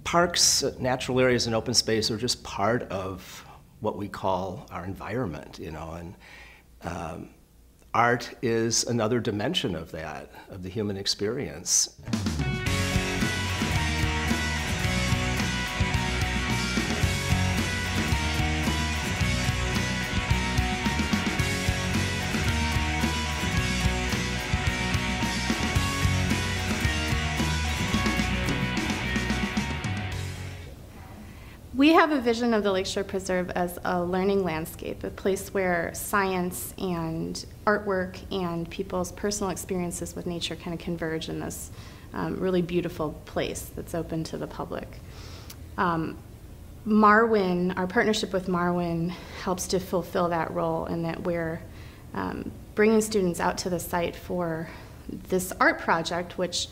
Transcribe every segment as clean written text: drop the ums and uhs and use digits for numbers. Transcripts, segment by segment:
Parks, natural areas, and open space are just part of what we call our environment, you know, and art is another dimension of that, of the human experience. We have a vision of the Lakeshore Preserve as a learning landscape, a place where science and artwork and people's personal experiences with nature kind of converge in this really beautiful place that's open to the public. Marwen, our partnership with Marwen helps to fulfill that role in that we're bringing students out to the site for this art project, which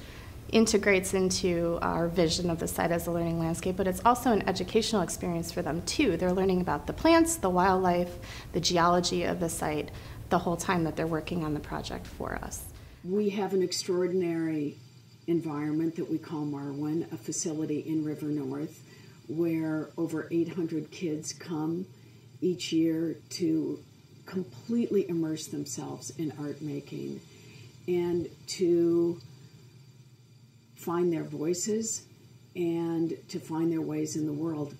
integrates into our vision of the site as a learning landscape, but it's also an educational experience for them too. They're learning about the plants, the wildlife, the geology of the site the whole time that they're working on the project for us. We have an extraordinary environment that we call Marwen, a facility in River North, where over 800 kids come each year to completely immerse themselves in art making and to find their voices and to find their ways in the world.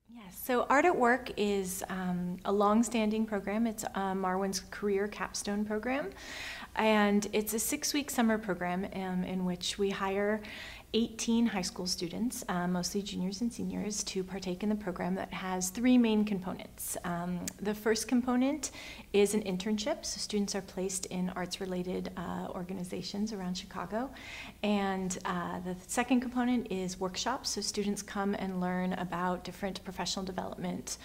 Yes, so Art at Work is a long-standing program. It's Marwen's career capstone program, and it's a 6-week summer program in which we hire 18 high school students, mostly juniors and seniors, to partake in the program that has 3 main components. The first component is an internship, so students are placed in arts-related organizations around Chicago. And the second component is workshops, so students come and learn about different professional development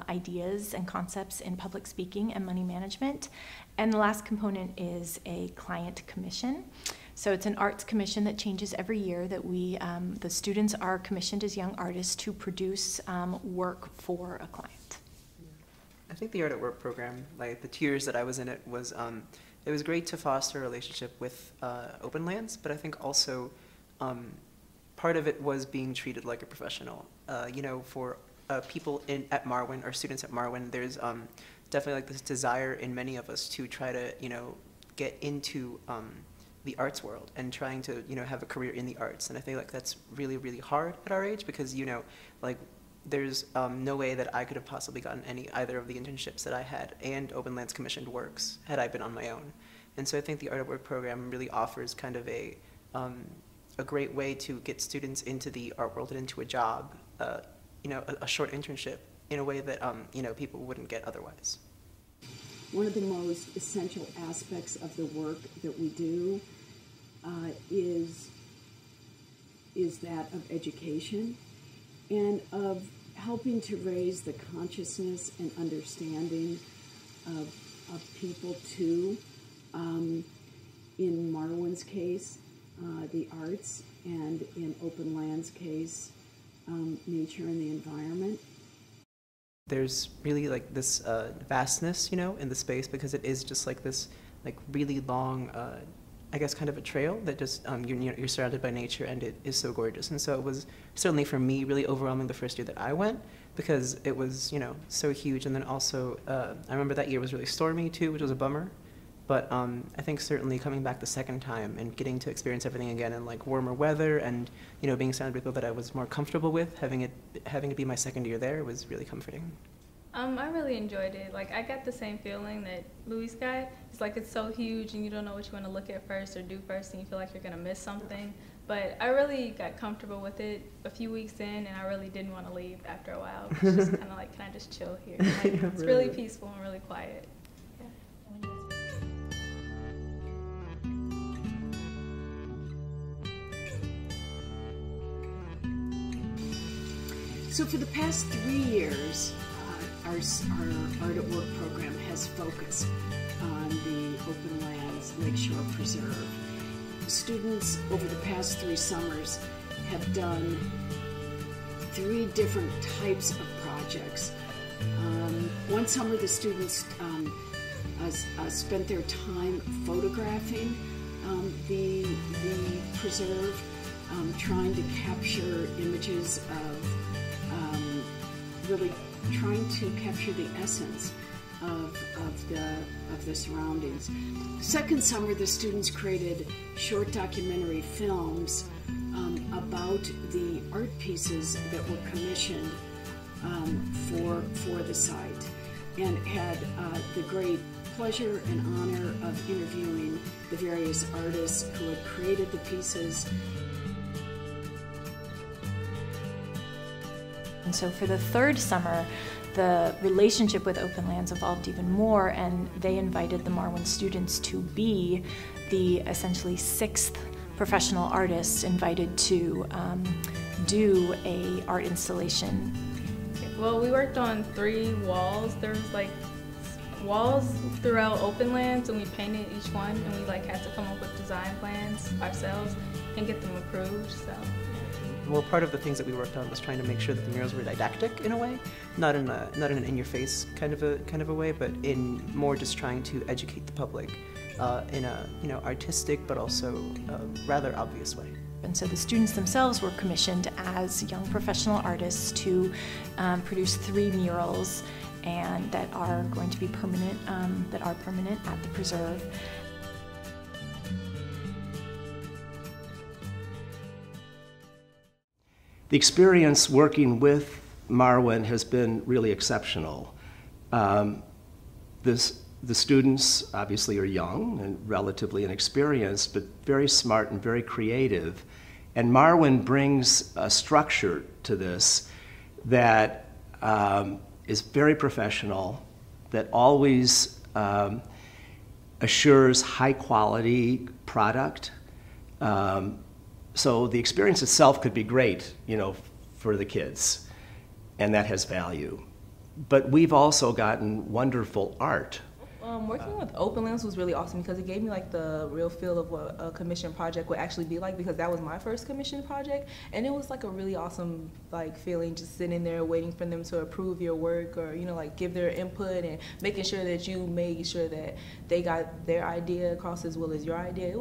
ideas and concepts in public speaking and money management. And the last component is a client commission. So it's an arts commission that changes every year that the students are commissioned as young artists to produce work for a client. I think the Art at Work program, like the 2 years that I was in it was great to foster a relationship with Openlands, but I think also part of it was being treated like a professional. You know, for people at Marwen or students at Marwen, there's definitely like this desire in many of us to try to, you know, get into the arts world and trying to, you know, have a career in the arts. And I think like that's really, really hard at our age because, you know, like there's no way that I could have possibly gotten either of the internships that I had and Openlands commissioned works had I been on my own. And so I think the Art at Work program really offers kind of a great way to get students into the art world and into a job, you know, a short internship in a way that, you know, people wouldn't get otherwise. One of the most essential aspects of the work that we do is that of education and of helping to raise the consciousness and understanding of people too. In Marwen's case, the arts, and in Openlands' case, nature and the environment. There's really like this vastness, you know, in the space because it is just like this like really long, I guess kind of a trail that just, you're surrounded by nature and it is so gorgeous. And so it was certainly for me really overwhelming the first year that I went because it was, you know, so huge. And then also, I remember that year was really stormy too, which was a bummer. But I think certainly coming back the second time and getting to experience everything again in like warmer weather and, you know, being surrounded by people that I was more comfortable with, having it be my second year there was really comforting. I really enjoyed it. Like I got the same feeling that Louis got. It's like it's so huge and you don't know what you want to look at first or do first and you feel like you're going to miss something. But I really got comfortable with it a few weeks in and I really didn't want to leave after a while. It's just kind of like, can I just chill here? Like, Yeah, it's really peaceful and really quiet. So for the past 3 years, our Art at Work program has focused on the Openlands Lakeshore Preserve. Students over the past 3 summers have done 3 different types of projects. One summer the students spent their time photographing the preserve. trying to capture images of really trying to capture the essence of the surroundings. Second summer, the students created short documentary films about the art pieces that were commissioned for the site, and had the great pleasure and honor of interviewing the various artists who had created the pieces. And so for the third summer, the relationship with Openlands evolved even more, and they invited the Marwen students to be the essentially sixth professional artists invited to do a art installation. Well, we worked on 3 walls. There was like walls throughout Openlands, and we painted each one, and we like had to come up with design plans ourselves and get them approved. So. Well, part of the things that we worked on was trying to make sure that the murals were didactic in a way, not in an in-your-face kind of a way, but in more just trying to educate the public in a artistic but also rather obvious way. And so the students themselves were commissioned as young professional artists to produce 3 murals, and that are going to be permanent, at the preserve. The experience working with Marwen has been really exceptional. The students obviously are young and relatively inexperienced, but very smart and very creative. And Marwen brings a structure to this that is very professional, that always assures high quality product. So the experience itself could be great, for the kids, and that has value. But we've also gotten wonderful art. Working with Openlands was really awesome because it gave me like the real feel of what a commission project would actually be like, because that was my first commission project, and it was like a really awesome feeling just sitting there waiting for them to approve your work, or like give their input and making sure that you made sure that they got their idea across as well as your idea.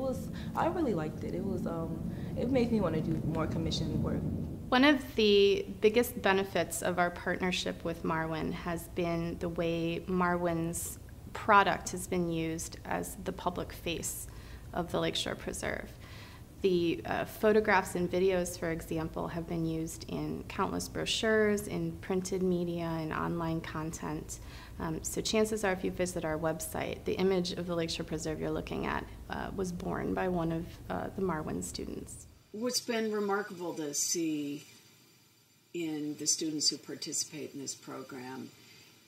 I really liked it. It made me want to do more commission work. One of the biggest benefits of our partnership with Marwen has been the way Marwen's product has been used as the public face of the Lakeshore Preserve. The photographs and videos, for example, have been used in countless brochures, in printed media, and online content. So chances are, if you visit our website, the image of the Lakeshore Preserve you're looking at was born by one of the Marwen students. What's been remarkable to see in the students who participate in this program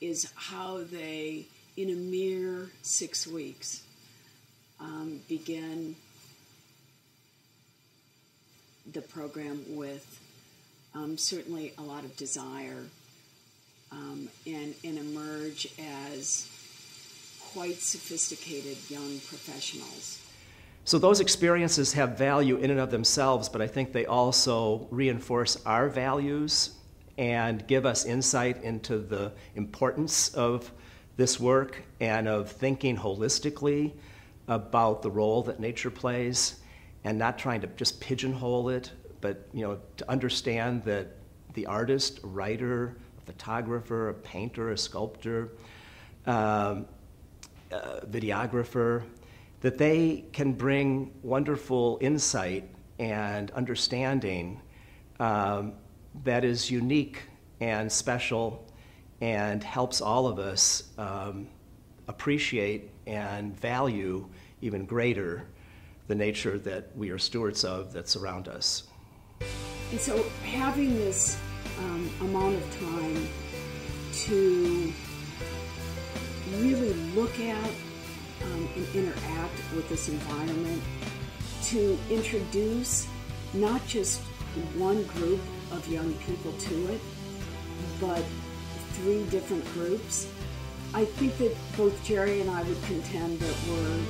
is how they, in a mere 6 weeks, begin the program with certainly a lot of desire and emerge as quite sophisticated young professionals. So those experiences have value in and of themselves, but I think they also reinforce our values and give us insight into the importance of this work and of thinking holistically about the role that nature plays, and not trying to just pigeonhole it, but to understand that the artist, a writer, a photographer, a painter, a sculptor, a videographer, that they can bring wonderful insight and understanding that is unique and special and helps all of us appreciate and value even greater the nature that we are stewards of that's around us. And so having this amount of time to really look at and interact with this environment, to introduce not just one group of young people to it, but 3 different groups. I think that both Jerry and I would contend that we're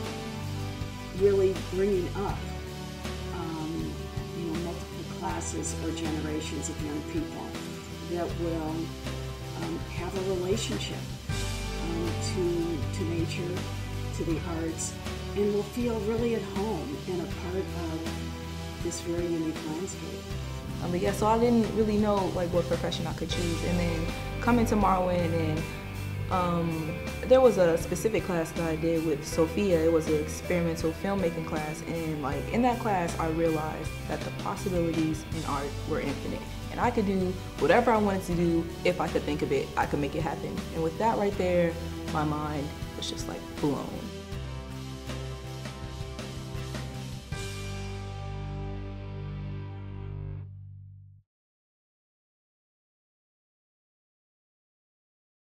really bringing up multiple classes or generations of young people that will have a relationship to nature, to the arts, and will feel really at home and a part of this very unique landscape. But yeah, so I didn't really know like what profession I could choose, and then coming to Marwen, and there was a specific class that I did with Sophia. It was an experimental filmmaking class, and like in that class I realized that the possibilities in art were infinite, and I could do whatever I wanted to do. If I could think of it, I could make it happen. And with that right there, my mind was just like blown.